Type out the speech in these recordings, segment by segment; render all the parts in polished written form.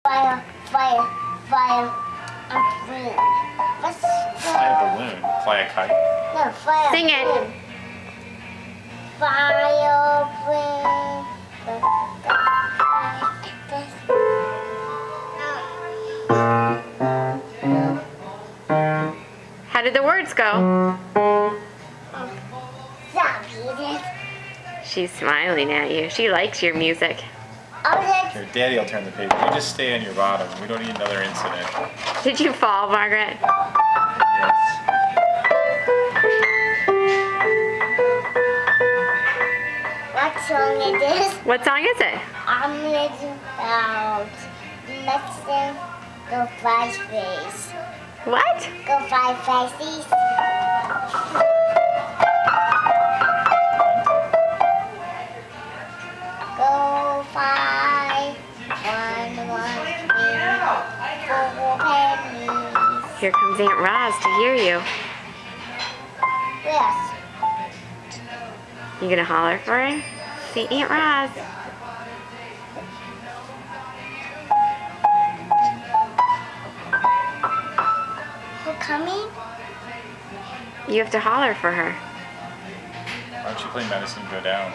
fire, fire, fire, a balloon. Let's Fly a balloon. Fly a kite. No, fire. Sing it. Balloon. Fire, balloon. How did the words go? Zombie. She's smiling at you. She likes your music. Here, Daddy will turn the page. You just stay on your bottom. We don't need another incident. Did you fall, Margaret? Yes. What song is this? What song is it? I'm reading about Mexican Go Five Face. What? Go Five Faces. Go five, one, three, four pennies. Here comes Aunt Roz to hear you. Yes. You gonna holler for her? Say, Aunt Roz. Who coming? You have to holler for her. Why don't you play Medicine Go Down?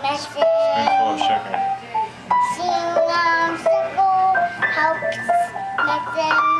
Medicine. Spoonful of sugar. Sing circle helps medicine